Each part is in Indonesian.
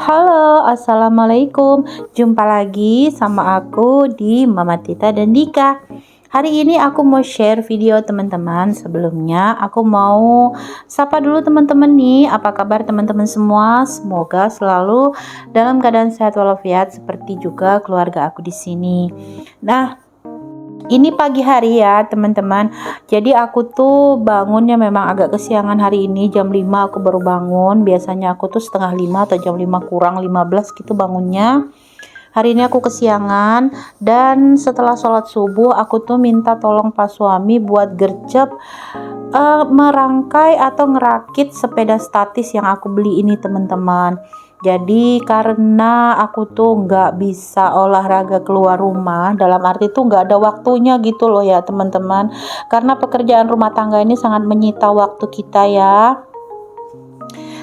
Halo, assalamualaikum. Jumpa lagi sama aku di Mama Tita dan Dika. Hari ini aku mau share video teman-teman. Sebelumnya aku mau sapa dulu teman-teman nih. Apa kabar teman-teman semua? Semoga selalu dalam keadaan sehat walafiat seperti juga keluarga aku di sini. Nah, ini pagi hari ya teman-teman. Jadi aku tuh bangunnya memang agak kesiangan hari ini, jam 5 aku baru bangun. Biasanya aku tuh setengah 5 atau jam 5 kurang 15 gitu bangunnya. Hari ini aku kesiangan, dan setelah sholat subuh aku tuh minta tolong Pak suami buat gercep merangkai atau ngerakit sepeda statis yang aku beli ini teman-teman. Jadi karena aku tuh nggak bisa olahraga keluar rumah, dalam arti tuh nggak ada waktunya gitu loh ya teman-teman, karena pekerjaan rumah tangga ini sangat menyita waktu kita ya.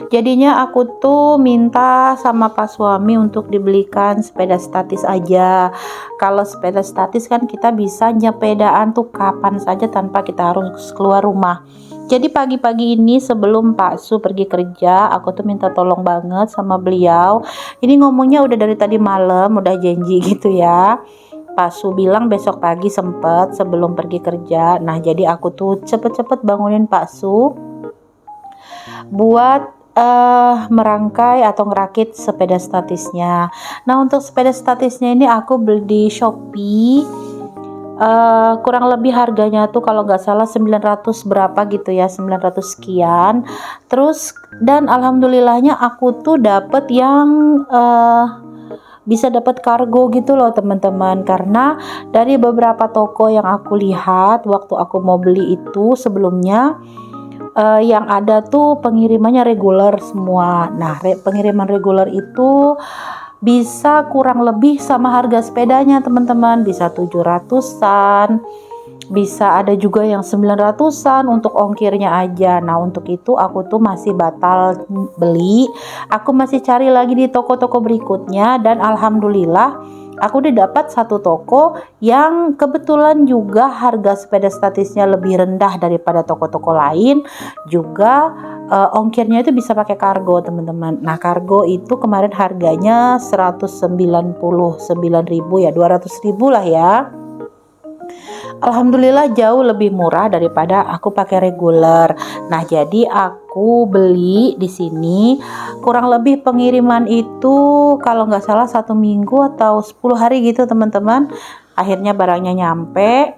Jadinya aku tuh minta sama Pak suami untuk dibelikan sepeda statis aja. Kalau sepeda statis kan kita bisa nyepedaan tuh kapan saja tanpa kita harus keluar rumah. Jadi pagi-pagi ini sebelum Pak Su pergi kerja, aku tuh minta tolong banget sama beliau. Ini ngomongnya udah dari tadi malam, udah janji gitu ya. Pak Su bilang besok pagi sempet sebelum pergi kerja. Nah jadi aku tuh cepet-cepet bangunin Pak Su buat merangkai atau ngerakit sepeda statisnya. Nah untuk sepeda statisnya ini aku beli di Shopee. Kurang lebih harganya tuh kalau nggak salah 900 berapa gitu ya, 900 sekian. Terus dan alhamdulillahnya aku tuh dapet yang bisa dapat kargo gitu loh teman-teman, karena dari beberapa toko yang aku lihat waktu aku mau beli itu sebelumnya yang ada tuh pengirimannya reguler semua. Nah pengiriman reguler itu bisa kurang lebih sama harga sepedanya teman-teman, bisa 700-an, bisa ada juga yang 900-an untuk ongkirnya aja. Nah untuk itu aku tuh masih batal beli, aku masih cari lagi di toko-toko berikutnya, dan alhamdulillah aku udah dapat satu toko yang kebetulan juga harga sepeda statisnya lebih rendah daripada toko-toko lain, juga ongkirnya itu bisa pakai kargo teman-teman. Nah kargo itu kemarin harganya 199.000 ya, 200.000 lah ya. Alhamdulillah jauh lebih murah daripada aku pakai reguler. Nah, jadi aku beli di sini kurang lebih pengiriman itu kalau nggak salah 1 minggu atau 10 hari gitu teman-teman. Akhirnya barangnya nyampe.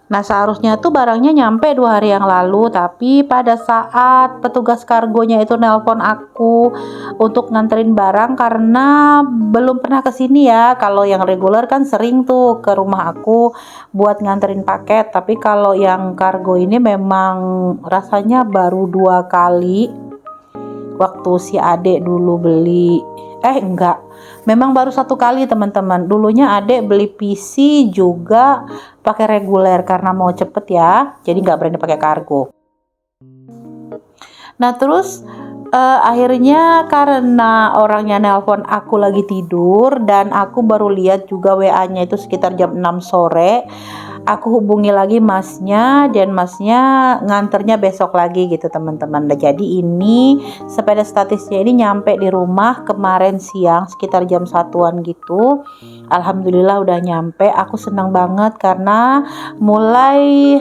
Nah seharusnya tuh barangnya nyampe 2 hari yang lalu, tapi pada saat petugas kargonya itu nelpon aku untuk nganterin barang karena belum pernah kesini ya. Kalau yang reguler kan sering tuh ke rumah aku buat nganterin paket, tapi kalau yang kargo ini memang rasanya baru 2 kali. Waktu si adek dulu beli, enggak, memang baru 1 kali teman-teman. Dulunya adek beli PC juga pakai reguler karena mau cepet ya, jadi nggak berani pakai kargo. Nah terus akhirnya karena orangnya nelpon aku lagi tidur dan aku baru lihat juga WA-nya itu sekitar jam 6 sore. Aku hubungi lagi masnya, dan masnya nganternya besok lagi gitu teman-teman. Nah, jadi ini sepeda statisnya ini nyampe di rumah kemarin siang sekitar jam 1-an gitu. Alhamdulillah udah nyampe. Aku senang banget karena mulai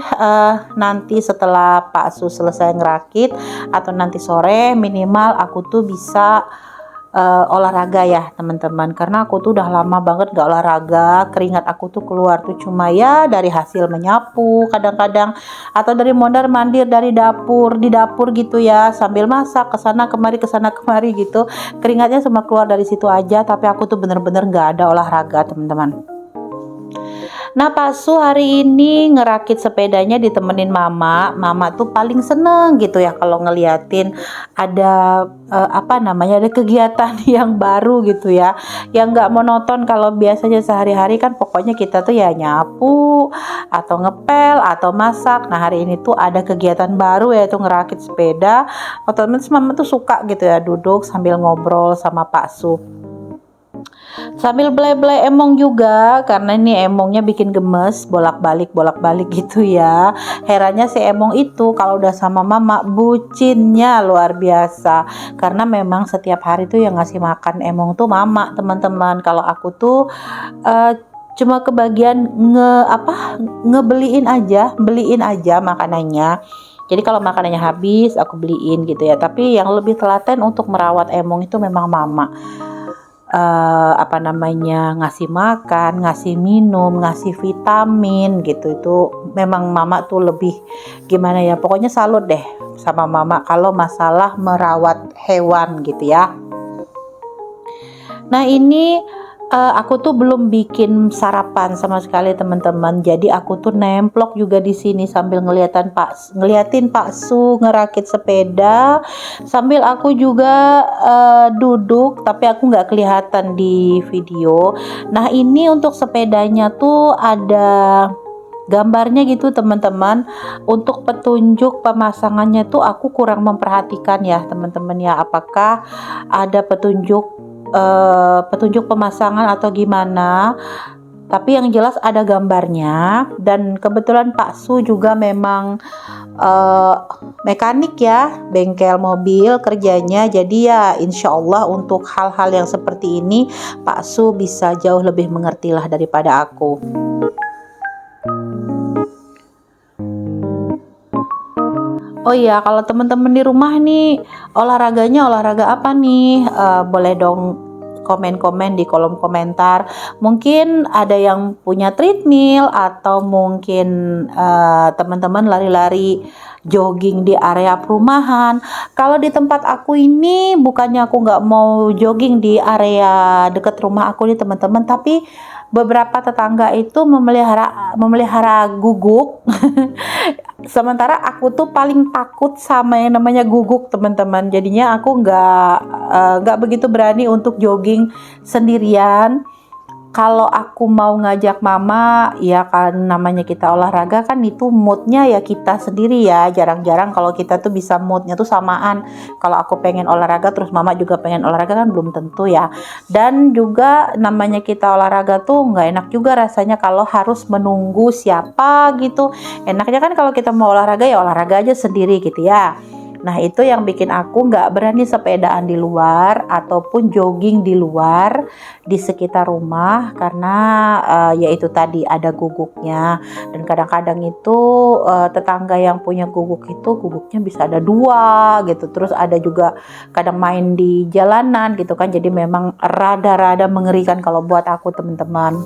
nanti setelah Pak Su selesai ngerakit atau nanti sore minimal aku tuh bisa olahraga ya teman-teman, karena aku tuh udah lama banget gak olahraga. Keringat aku tuh keluar tuh cuma ya dari hasil menyapu kadang-kadang, atau dari mondar mandir dari dapur di dapur gitu ya, sambil masak kesana kemari gitu. Keringatnya semua keluar dari situ aja, tapi aku tuh bener-bener gak ada olahraga teman-teman. Nah Pak Su hari ini ngerakit sepedanya ditemenin mama. Mama tuh paling seneng gitu ya kalau ngeliatin ada ada kegiatan yang baru gitu ya, yang nggak monoton. Kalau biasanya sehari-hari kan pokoknya kita tuh ya nyapu atau ngepel atau masak. Nah hari ini tuh ada kegiatan baru yaitu ngerakit sepeda. Otomatis mama tuh suka gitu ya duduk sambil ngobrol sama Pak Su. Sambil belai-belai emong juga, karena ini emongnya bikin gemes, bolak-balik gitu ya. Herannya si emong itu kalau udah sama mama bucinnya luar biasa, karena memang setiap hari tuh yang ngasih makan emong tuh mama, teman-teman. Kalau aku tuh cuma kebagian beliin aja makanannya. Jadi kalau makanannya habis aku beliin gitu ya. Tapi yang lebih telaten untuk merawat emong itu memang mama. Ngasih makan, ngasih minum, ngasih vitamin gitu, itu memang mama tuh lebih gimana ya, pokoknya salut deh sama mama kalau masalah merawat hewan gitu ya. Nah ini aku tuh belum bikin sarapan sama sekali teman-teman. Jadi aku tuh nemplok juga di sini sambil ngeliatin Pak Su ngerakit sepeda, sambil aku juga duduk, tapi aku nggak kelihatan di video. Nah ini untuk sepedanya tuh ada gambarnya gitu teman-teman. Untuk petunjuk pemasangannya tuh aku kurang memperhatikan ya teman-teman ya, apakah ada petunjuk pemasangan atau gimana, tapi yang jelas ada gambarnya. Dan kebetulan Pak Su juga memang mekanik ya, bengkel mobil kerjanya, jadi ya insya Allah untuk hal-hal yang seperti ini Pak Su bisa jauh lebih mengerti lah daripada aku. Oh iya, kalau teman-teman di rumah nih olahraganya olahraga apa nih? Boleh dong komen-komen di kolom komentar. Mungkin ada yang punya treadmill, atau mungkin teman-teman lari-lari jogging di area perumahan. Kalau di tempat aku ini, bukannya aku nggak mau jogging di area dekat rumah aku nih teman-teman, tapi beberapa tetangga itu memelihara guguk. Sementara aku tuh paling takut sama yang namanya guguk teman-teman. Jadinya aku nggak begitu berani untuk jogging sendirian. Kalau aku mau ngajak mama, ya kan namanya kita olahraga kan itu moodnya ya kita sendiri ya. Jarang-jarang kalau kita tuh bisa moodnya tuh samaan. Kalau aku pengen olahraga terus mama juga pengen olahraga kan belum tentu ya. Dan juga namanya kita olahraga tuh nggak enak juga rasanya kalau harus menunggu siapa gitu. Enaknya kan kalau kita mau olahraga ya olahraga aja sendiri gitu ya. Nah itu yang bikin aku nggak berani sepedaan di luar ataupun jogging di luar di sekitar rumah, karena yaitu tadi ada guguknya. Dan kadang-kadang itu tetangga yang punya guguk itu guguknya bisa ada 2 gitu. Terus ada juga kadang main di jalanan gitu kan. Jadi memang rada-rada mengerikan kalau buat aku teman-teman.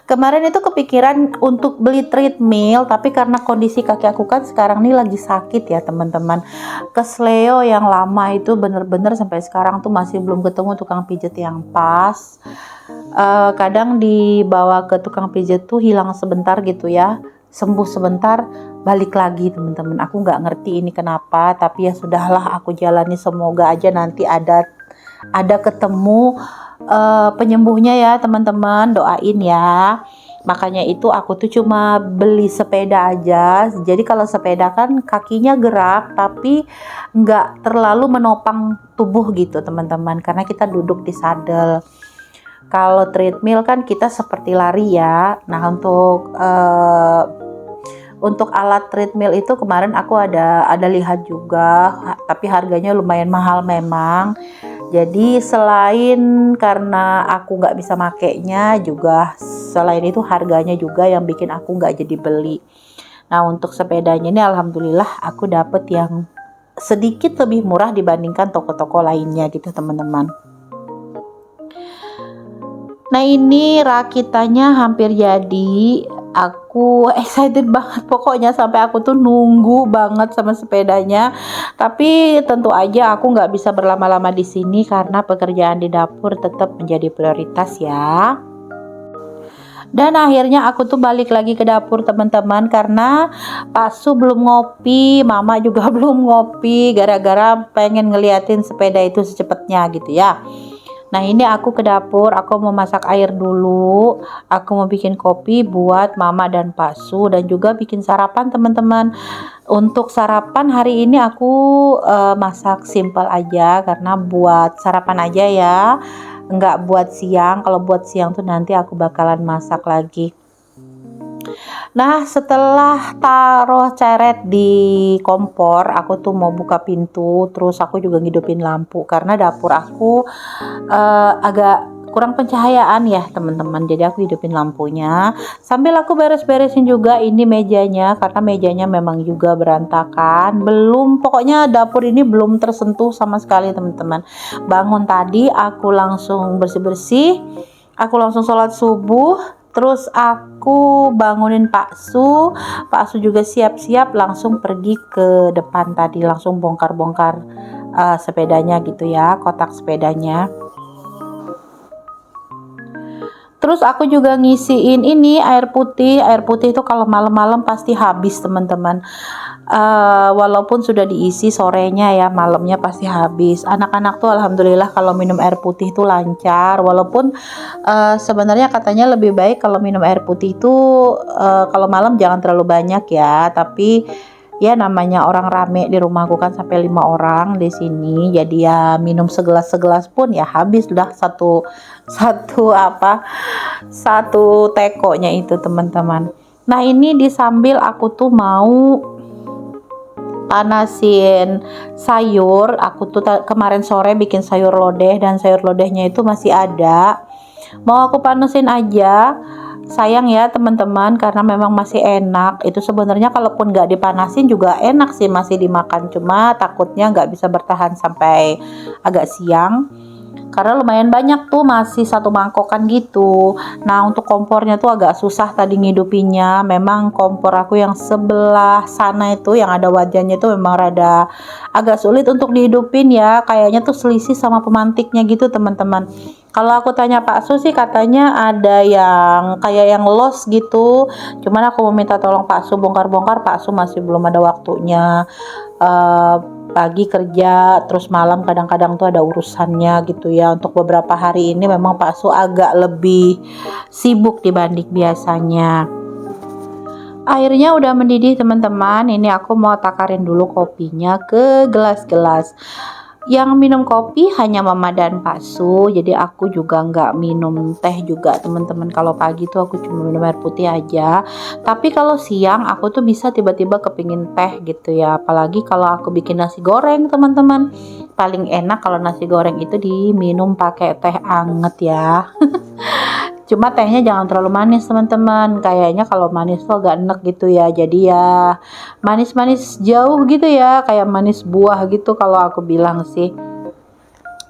Kemarin itu kepikiran untuk beli treadmill, tapi karena kondisi kaki aku kan sekarang nih lagi sakit ya teman-teman. Kesleo yang lama itu bener-bener sampai sekarang tuh masih belum ketemu tukang pijet yang pas. Kadang dibawa ke tukang pijet tuh hilang sebentar gitu ya, sembuh sebentar balik lagi teman-teman. Aku nggak ngerti ini kenapa, tapi ya sudahlah aku jalani, semoga aja nanti ada ketemu penyembuhnya ya teman-teman, doain ya. Makanya itu aku tuh cuma beli sepeda aja. Jadi kalau sepeda kan kakinya gerak tapi nggak terlalu menopang tubuh gitu teman-teman, karena kita duduk di sadel. Kalau treadmill kan kita seperti lari ya. Nah untuk alat treadmill itu kemarin aku ada lihat juga, tapi harganya lumayan mahal memang. Jadi selain karena aku nggak bisa makainya juga, selain itu harganya juga yang bikin aku nggak jadi beli. Nah untuk sepedanya ini alhamdulillah aku dapet yang sedikit lebih murah dibandingkan toko-toko lainnya gitu teman-teman. Nah ini rakitannya hampir jadi. Aku excited banget pokoknya, sampai aku tuh nunggu banget sama sepedanya. Tapi tentu aja aku nggak bisa berlama-lama di sini karena pekerjaan di dapur tetap menjadi prioritas ya. Dan akhirnya aku tuh balik lagi ke dapur teman-teman, karena Pak Su belum ngopi, mama juga belum ngopi, gara-gara pengen ngeliatin sepeda itu secepatnya gitu ya. Nah ini aku ke dapur, aku mau masak air dulu, aku mau bikin kopi buat mama dan Pak Su, dan juga bikin sarapan teman-teman. Untuk sarapan hari ini aku masak simple aja, karena buat sarapan aja ya, nggak buat siang. Kalau buat siang tuh nanti aku bakalan masak lagi. Nah, setelah taruh ceret di kompor, aku tuh mau buka pintu, terus aku juga ngidupin lampu karena dapur aku agak kurang pencahayaan ya teman-teman. Jadi aku hidupin lampunya sambil aku beres-beresin juga ini mejanya, karena mejanya memang juga berantakan. Pokoknya dapur ini belum tersentuh sama sekali teman-teman. Bangun tadi aku langsung bersih-bersih, aku langsung sholat subuh. Terus aku bangunin Pak Su. Pak Su juga siap-siap langsung pergi ke depan tadi, langsung bongkar-bongkar sepedanya gitu ya, kotak sepedanya. Terus aku juga ngisiin ini air putih. Air putih itu kalau malam-malam pasti habis teman-teman. Walaupun sudah diisi sorenya ya, malamnya pasti habis. Anak-anak tuh alhamdulillah kalau minum air putih itu lancar. Walaupun sebenarnya katanya lebih baik kalau minum air putih itu kalau malam jangan terlalu banyak ya. Tapi ya namanya orang rame di rumahku kan sampai 5 orang di sini. Jadi ya minum segelas pun ya habis lah satu tekonya itu teman-teman. Nah ini di sambil aku tuh mau panasin sayur. Aku tuh kemarin sore bikin sayur lodeh, dan sayur lodehnya itu masih ada, mau aku panasin aja. Sayang ya teman-teman, karena memang masih enak. Itu sebenarnya kalaupun nggak dipanasin juga enak sih, masih dimakan. Cuma takutnya nggak bisa bertahan sampai agak siang, karena lumayan banyak tuh, masih satu mangkokan gitu. Nah untuk kompornya tuh agak susah tadi ngidupinnya. Memang kompor aku yang sebelah sana itu yang ada wajannya itu memang rada agak sulit untuk dihidupin ya. Kayaknya tuh selisih sama pemantiknya gitu teman-teman. Kalau aku tanya Pak Su sih katanya ada yang kayak yang los gitu. Cuman aku mau minta tolong Pak Su bongkar-bongkar, Pak Su masih belum ada waktunya. Pagi kerja, terus malam kadang-kadang tuh ada urusannya gitu ya. Untuk beberapa hari ini memang Pak Su agak lebih sibuk dibanding biasanya. Airnya udah mendidih teman-teman. Ini aku mau takarin dulu kopinya ke gelas-gelas. Yang minum kopi hanya mama dan Pak Su, jadi aku juga nggak minum teh juga teman-teman. Kalau pagi tuh aku cuma minum air putih aja. Tapi kalau siang aku tuh bisa tiba-tiba kepingin teh gitu ya, apalagi kalau aku bikin nasi goreng teman-teman. Paling enak kalau nasi goreng itu diminum pakai teh anget ya. Cuma tehnya jangan terlalu manis teman-teman, kayaknya kalau manis tuh agak enek gitu ya. Jadi ya manis-manis jauh gitu ya, kayak manis buah gitu kalau aku bilang sih.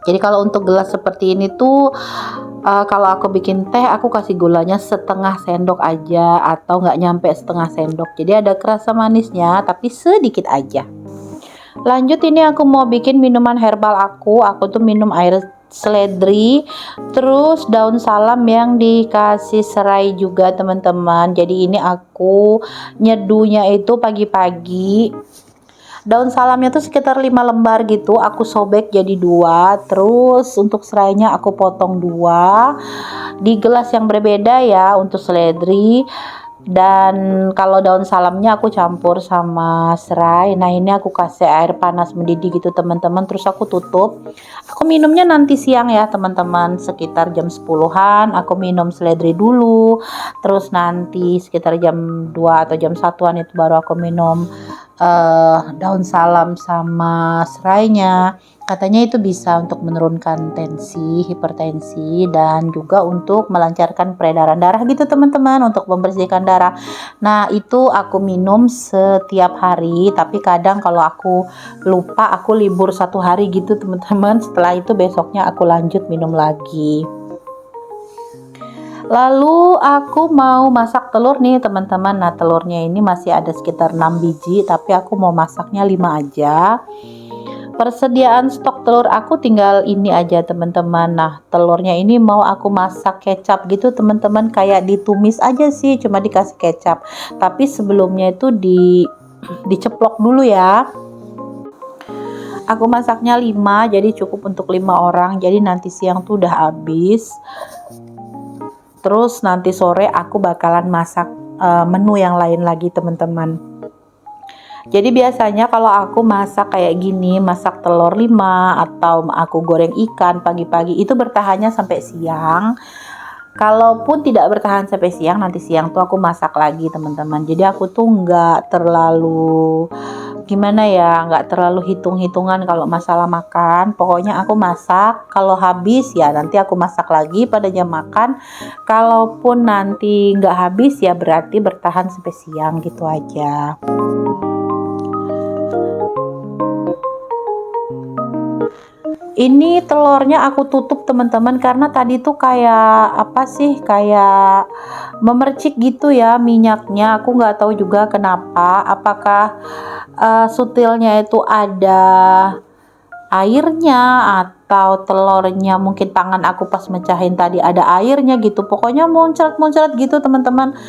Jadi kalau untuk gelas seperti ini tuh kalau aku bikin teh aku kasih gulanya setengah sendok aja, atau nggak nyampe setengah sendok. Jadi ada kerasa manisnya tapi sedikit aja. Lanjut ini aku mau bikin minuman herbal aku tuh minum air seledri, terus daun salam yang dikasih serai juga teman-teman. Jadi ini aku nyeduhnya itu pagi-pagi. Daun salamnya tuh sekitar 5 lembar gitu, aku sobek jadi 2. Terus untuk serainya aku potong 2 di gelas yang berbeda ya untuk seledri. Dan kalau daun salamnya aku campur sama serai. Nah ini aku kasih air panas mendidih gitu teman-teman, terus aku tutup. Aku minumnya nanti siang ya teman-teman, sekitar jam 10-an aku minum seledri dulu. Terus nanti sekitar jam 2 atau jam 1-an itu baru aku minum daun salam sama serainya. Katanya itu bisa untuk menurunkan tensi, hipertensi, dan juga untuk melancarkan peredaran darah gitu teman-teman, untuk membersihkan darah. Nah itu aku minum setiap hari, tapi kadang kalau aku lupa aku libur 1 hari gitu teman-teman. Setelah itu besoknya aku lanjut minum lagi. Lalu aku mau masak telur nih teman-teman. Nah telurnya ini masih ada sekitar 6 biji, tapi aku mau masaknya 5 aja. Persediaan stok telur aku tinggal ini aja teman-teman. Nah telurnya ini mau aku masak kecap gitu teman-teman, kayak ditumis aja sih, cuma dikasih kecap. Tapi sebelumnya itu diceplok dulu ya. Aku masaknya 5, jadi cukup untuk 5 orang. Jadi nanti siang tuh udah habis. Terus nanti sore aku bakalan masak menu yang lain lagi teman-teman. Jadi biasanya kalau aku masak kayak gini, masak telur 5 atau aku goreng ikan pagi-pagi itu bertahannya sampai siang. Kalaupun tidak bertahan sampai siang, nanti siang tuh aku masak lagi teman-teman. Jadi aku tuh nggak terlalu gimana ya, nggak terlalu hitung-hitungan kalau masalah makan. Pokoknya aku masak, kalau habis ya nanti aku masak lagi pada jam makan. Kalaupun nanti nggak habis ya berarti bertahan sampai siang gitu aja. Ini telurnya aku tutup teman-teman karena tadi tuh kayak apa sih, kayak memercik gitu ya minyaknya. Aku nggak tahu juga kenapa, apakah sutilnya itu ada airnya atau telurnya mungkin tangan aku pas mecahin tadi ada airnya gitu. Pokoknya muncrat-muncrat gitu teman-teman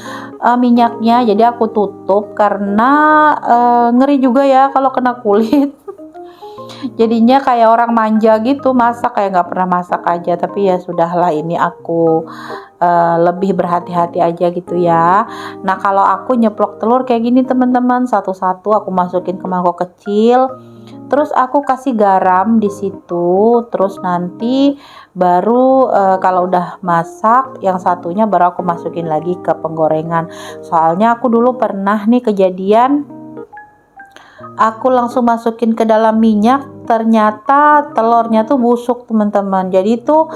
minyaknya. Jadi aku tutup karena ngeri juga ya kalau kena kulit. Jadinya kayak orang manja gitu masak, kayak nggak pernah masak aja. Tapi ya sudahlah, ini aku lebih berhati-hati aja gitu ya. Nah kalau aku nyeplok telur kayak gini teman-teman, satu-satu aku masukin ke mangkok kecil, terus aku kasih garam di situ. Terus nanti baru kalau udah masak yang satunya baru aku masukin lagi ke penggorengan. Soalnya aku dulu pernah nih kejadian, aku langsung masukin ke dalam minyak, ternyata telurnya tuh busuk teman-teman. Jadi tuh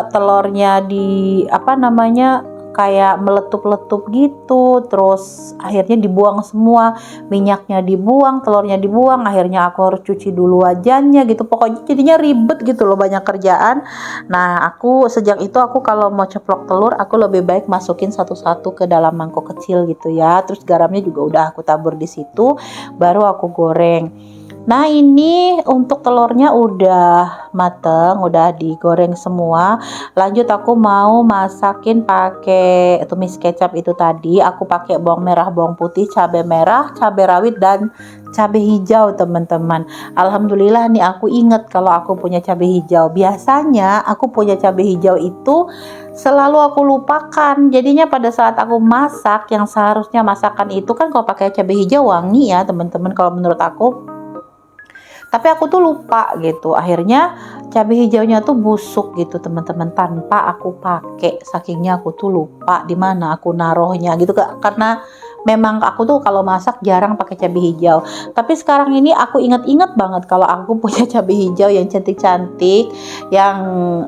telurnya di apa namanya kayak meletup-letup gitu, terus akhirnya dibuang semua, minyaknya dibuang, telurnya dibuang, akhirnya aku harus cuci dulu wajannya gitu. Pokoknya jadinya ribet gitu loh, banyak kerjaan. Nah aku sejak itu aku kalau mau ceplok telur aku lebih baik masukin satu-satu ke dalam mangkok kecil gitu ya. Terus garamnya juga udah aku tabur di situ, baru aku goreng. Nah ini untuk telurnya udah mateng, udah digoreng semua. Lanjut aku mau masakin pakai tumis kecap itu tadi. Aku pakai bawang merah, bawang putih, cabai merah, cabai rawit dan cabai hijau teman-teman. Alhamdulillah nih aku inget kalau aku punya cabai hijau. Biasanya aku punya cabai hijau itu selalu aku lupakan. Jadinya pada saat aku masak, yang seharusnya masakan itu kan kalau pakai cabai hijau wangi ya teman-teman kalau menurut aku. Tapi aku tuh lupa gitu, akhirnya cabai hijaunya tuh busuk gitu teman-teman, tanpa aku pakai, sakingnya aku tuh lupa di mana aku naruhnya gitu. Karena memang aku tuh kalau masak jarang pakai cabai hijau. Tapi sekarang ini aku inget-inget banget kalau aku punya cabai hijau yang cantik-cantik, yang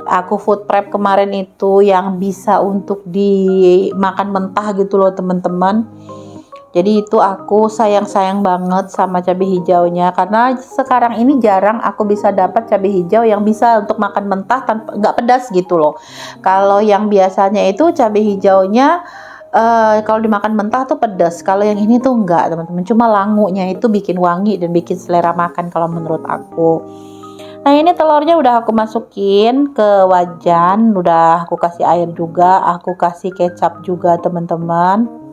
aku food prep kemarin itu, yang bisa untuk dimakan mentah gitu loh teman-teman. Jadi itu aku sayang-sayang banget sama cabai hijaunya, karena sekarang ini jarang aku bisa dapat cabai hijau yang bisa untuk makan mentah tanpa nggak pedas gitu loh. Kalau yang biasanya itu cabai hijaunya kalau dimakan mentah tuh pedas. Kalau yang ini tuh enggak teman-teman, cuma langunya itu bikin wangi dan bikin selera makan kalau menurut aku. Nah ini telurnya udah aku masukin ke wajan, udah aku kasih air juga, aku kasih kecap juga teman-teman.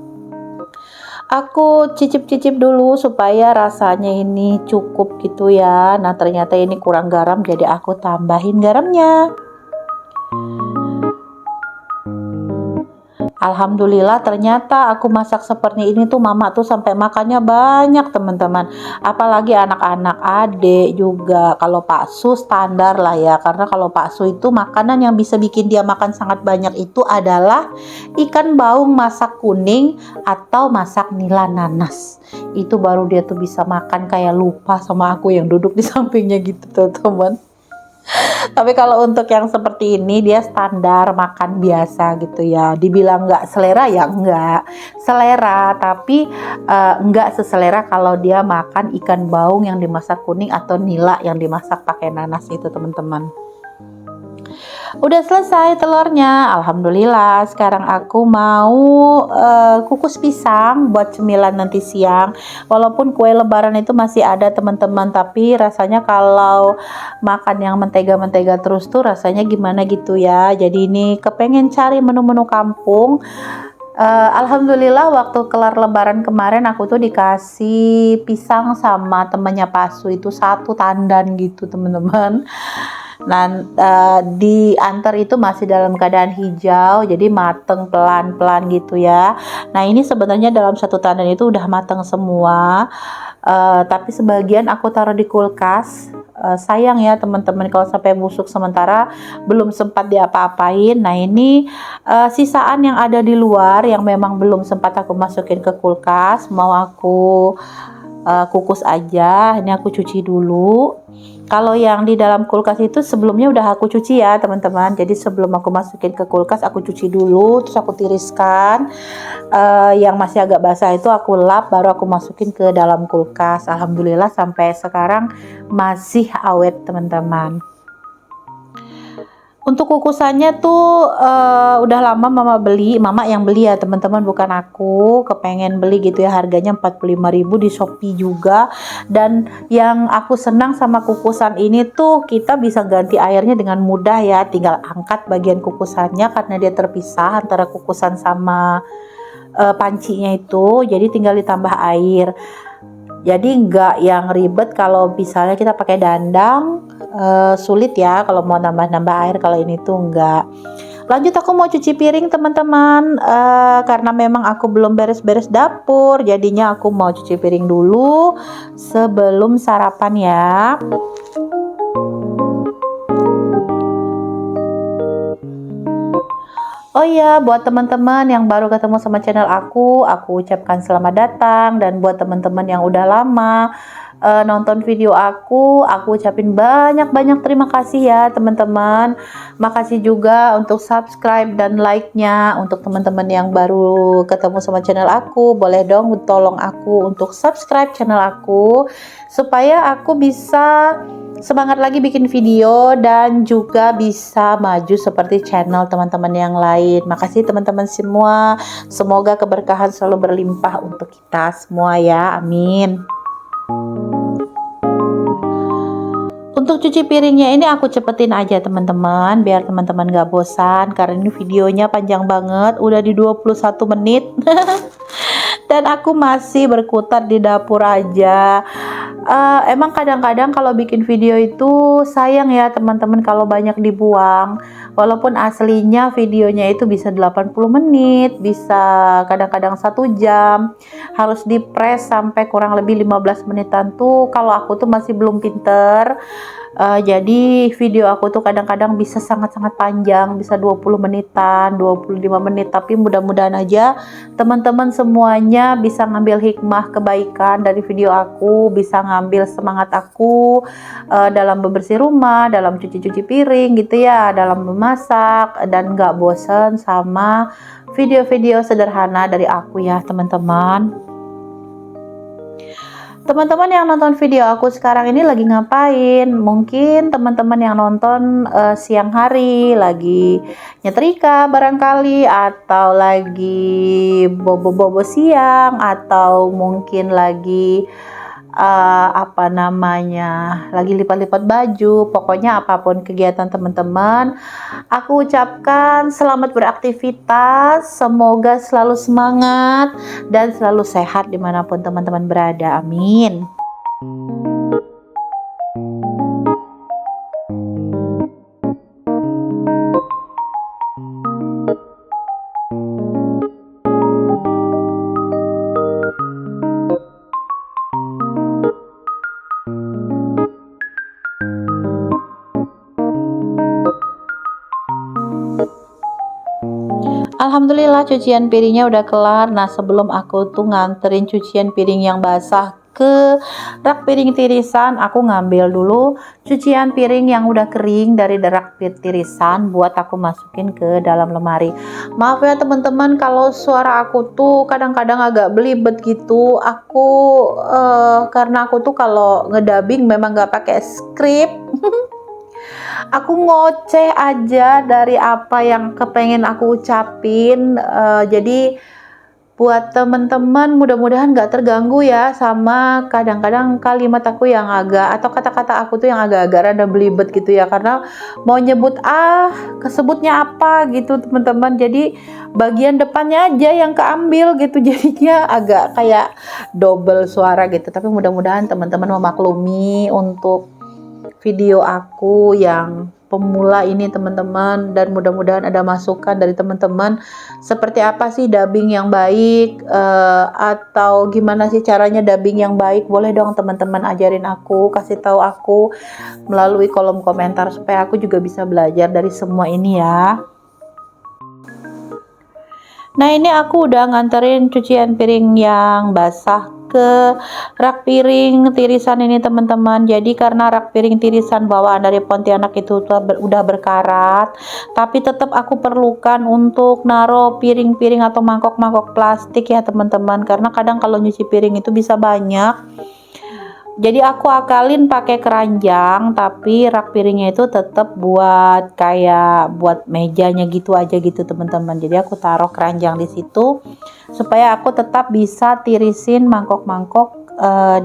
Aku cicip-cicip dulu supaya rasanya ini cukup gitu ya. Nah ternyata ini kurang garam, jadi aku tambahin garamnya. Alhamdulillah ternyata aku masak seperti ini tuh mama tuh sampai makannya banyak teman-teman. Apalagi anak-anak, adik juga. Kalau Pak Su standar lah ya, karena kalau Pak Su itu makanan yang bisa bikin dia makan sangat banyak itu adalah ikan baung masak kuning atau masak nila nanas. Itu baru dia tuh bisa makan kayak lupa sama aku yang duduk di sampingnya gitu teman-teman. Tapi kalau untuk yang seperti ini dia standar makan biasa gitu ya. Dibilang nggak selera ya nggak selera, tapi nggak seselera kalau dia makan ikan baung yang dimasak kuning atau nila yang dimasak pakai nanas itu teman-teman. Udah selesai telurnya, alhamdulillah. Sekarang aku mau kukus pisang buat cemilan nanti siang. Walaupun kue lebaran itu masih ada teman-teman, tapi rasanya kalau makan yang mentega-mentega terus tuh rasanya gimana gitu ya. Jadi ini kepengen cari menu-menu kampung Alhamdulillah waktu kelar lebaran kemarin aku tuh dikasih pisang sama temennya Pasu itu satu tandan gitu teman-teman. Nah, diantar itu masih dalam keadaan hijau, jadi mateng pelan-pelan gitu ya. Nah, ini sebenarnya dalam satu tandan itu udah mateng semua, tapi sebagian aku taruh di kulkas. Sayang ya teman-teman kalau sampai busuk sementara belum sempat diapa-apain. Nah, ini sisaan yang ada di luar yang memang belum sempat aku masukin ke kulkas, mau aku kukus aja. Ini aku cuci dulu. Kalau yang di dalam kulkas itu sebelumnya udah aku cuci ya teman-teman. Jadi sebelum aku masukin ke kulkas aku cuci dulu, terus aku tiriskan. Yang masih agak basah itu aku lap, baru aku masukin ke dalam kulkas. Alhamdulillah sampai sekarang masih awet teman-teman. Untuk kukusannya tuh udah lama mama yang beli ya teman-teman, bukan aku. Kepengen beli gitu ya, harganya 45.000 di Shopee juga. Dan yang aku senang sama kukusan ini tuh kita bisa ganti airnya dengan mudah ya, tinggal angkat bagian kukusannya karena dia terpisah antara kukusan sama pancinya itu, jadi tinggal ditambah air. Jadi nggak yang ribet kalau misalnya kita pakai dandang, sulit ya kalau mau nambah-nambah air. Kalau ini tuh enggak. Lanjut aku mau cuci piring teman-teman, karena memang aku belum beres-beres dapur, jadinya aku mau cuci piring dulu sebelum sarapan ya. Oh iya, buat teman-teman yang baru ketemu sama channel aku ucapkan selamat datang. Dan buat teman-teman yang udah lama nonton video aku ucapin banyak-banyak terima kasih ya teman-teman. Makasih juga untuk subscribe dan like-nya. Untuk teman-teman yang baru ketemu sama channel aku, boleh dong tolong aku untuk subscribe channel aku supaya aku bisa semangat lagi bikin video dan juga bisa maju seperti channel teman-teman yang lain. Makasih teman-teman semua. Semoga keberkahan selalu berlimpah untuk kita semua ya. Amin. Untuk cuci piringnya ini aku cepetin aja teman-teman, biar teman-teman gak bosan, karena ini videonya panjang banget, udah di 21 menit. Dan aku masih berkutat di dapur aja. Emang kadang-kadang kalau bikin video itu sayang ya teman-teman kalau banyak dibuang. Walaupun aslinya videonya itu bisa 80 menit, bisa kadang-kadang 1 jam. Harus di press sampai kurang lebih 15 menitan tuh kalau aku tuh masih belum pinter. Jadi video aku tuh kadang-kadang bisa sangat-sangat panjang, bisa 20 menitan, 25 menit. Tapi mudah-mudahan aja teman-teman semuanya bisa ngambil hikmah kebaikan dari video aku, bisa ngambil semangat aku dalam bebersih rumah, dalam cuci-cuci piring gitu ya, dalam memasak, dan gak bosen sama video-video sederhana dari aku ya teman-teman. Teman-teman yang nonton video aku sekarang ini lagi ngapain? Mungkin teman-teman yang nonton siang hari lagi nyetrika barangkali, atau lagi bobo-bobo siang, atau mungkin lagi apa namanya, lagi lipat-lipat baju. Pokoknya apapun kegiatan teman-teman, aku ucapkan selamat beraktivitas, semoga selalu semangat dan selalu sehat dimanapun teman-teman berada. Amin. Alhamdulillah cucian piringnya udah kelar. Nah, sebelum aku tuh nganterin cucian piring yang basah ke rak piring tirisan, aku ngambil dulu cucian piring yang udah kering dari rak tirisan buat aku masukin ke dalam lemari. Maaf ya teman-teman kalau suara aku tuh kadang-kadang agak belibet gitu. Aku karena aku tuh kalau ngedabing memang gak pakai skrip. Aku ngoceh aja dari apa yang kepengen aku ucapin. Jadi Buat teman-teman mudah-mudahan nggak terganggu ya sama kadang-kadang kalimat aku yang agak atau kata-kata aku tuh yang agak-agak rada belibet gitu ya, karena mau nyebut kesebutnya apa gitu teman-teman, jadi bagian depannya aja yang keambil gitu jadinya agak kayak double suara gitu. Tapi mudah-mudahan teman-teman memaklumi untuk video aku yang pemula ini teman-teman, dan mudah-mudahan ada masukan dari teman-teman seperti apa sih dubbing yang baik, atau gimana sih caranya dubbing yang baik. Boleh dong teman-teman ajarin aku, kasih tahu aku melalui kolom komentar supaya aku juga bisa belajar dari semua ini ya. Nah, ini aku udah nganterin cucian piring yang basah ke rak piring tirisan ini teman-teman. Jadi karena rak piring tirisan bawaan dari Pontianak itu udah berkarat, tapi tetap aku perlukan untuk naruh piring-piring atau mangkok-mangkok plastik ya teman-teman, karena kadang kalau nyuci piring itu bisa banyak. Jadi aku akalin pakai keranjang, tapi rak piringnya itu tetap buat kayak buat mejanya gitu aja gitu teman-teman. Jadi aku taruh keranjang di situ supaya aku tetap bisa tirisin mangkok-mangkok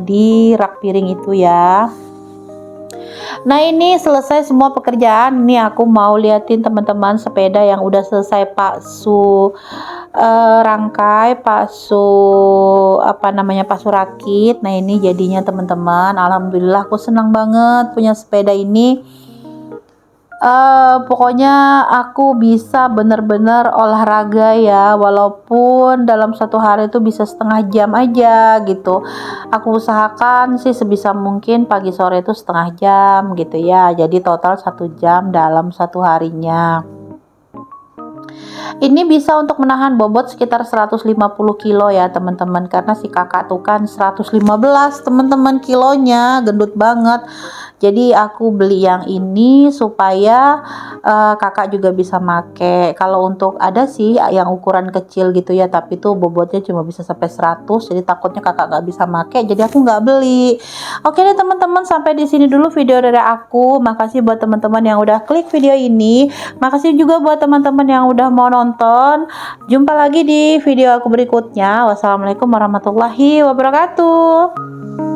di rak piring itu ya. Nah, ini selesai semua pekerjaan. Nih aku mau liatin teman-teman sepeda yang udah selesai Pak Su rangkai, Pak Su apa namanya, Pak Su rakit. Nah, ini jadinya teman-teman. Alhamdulillah aku senang banget punya sepeda ini. Pokoknya aku bisa bener-bener olahraga ya, walaupun dalam satu hari itu bisa setengah jam aja gitu. Aku usahakan sih sebisa mungkin pagi sore itu setengah jam gitu ya, jadi total 1 jam dalam satu harinya. Ini bisa untuk menahan bobot sekitar 150 kilo ya teman-teman, karena si kakak tuh kan 115 teman-teman kilonya, gendut banget. Jadi aku beli yang ini supaya kakak juga bisa make. Kalau untuk ada sih yang ukuran kecil gitu ya, tapi tuh bobotnya cuma bisa sampai 100, jadi takutnya kakak nggak bisa make, jadi aku nggak beli. Oke deh teman-teman, sampai di sini dulu video dari aku. Makasih buat teman-teman yang udah klik video ini. Makasih juga buat teman-teman yang udah mau nonton. Jumpa lagi di video aku berikutnya. Wassalamualaikum warahmatullahi wabarakatuh.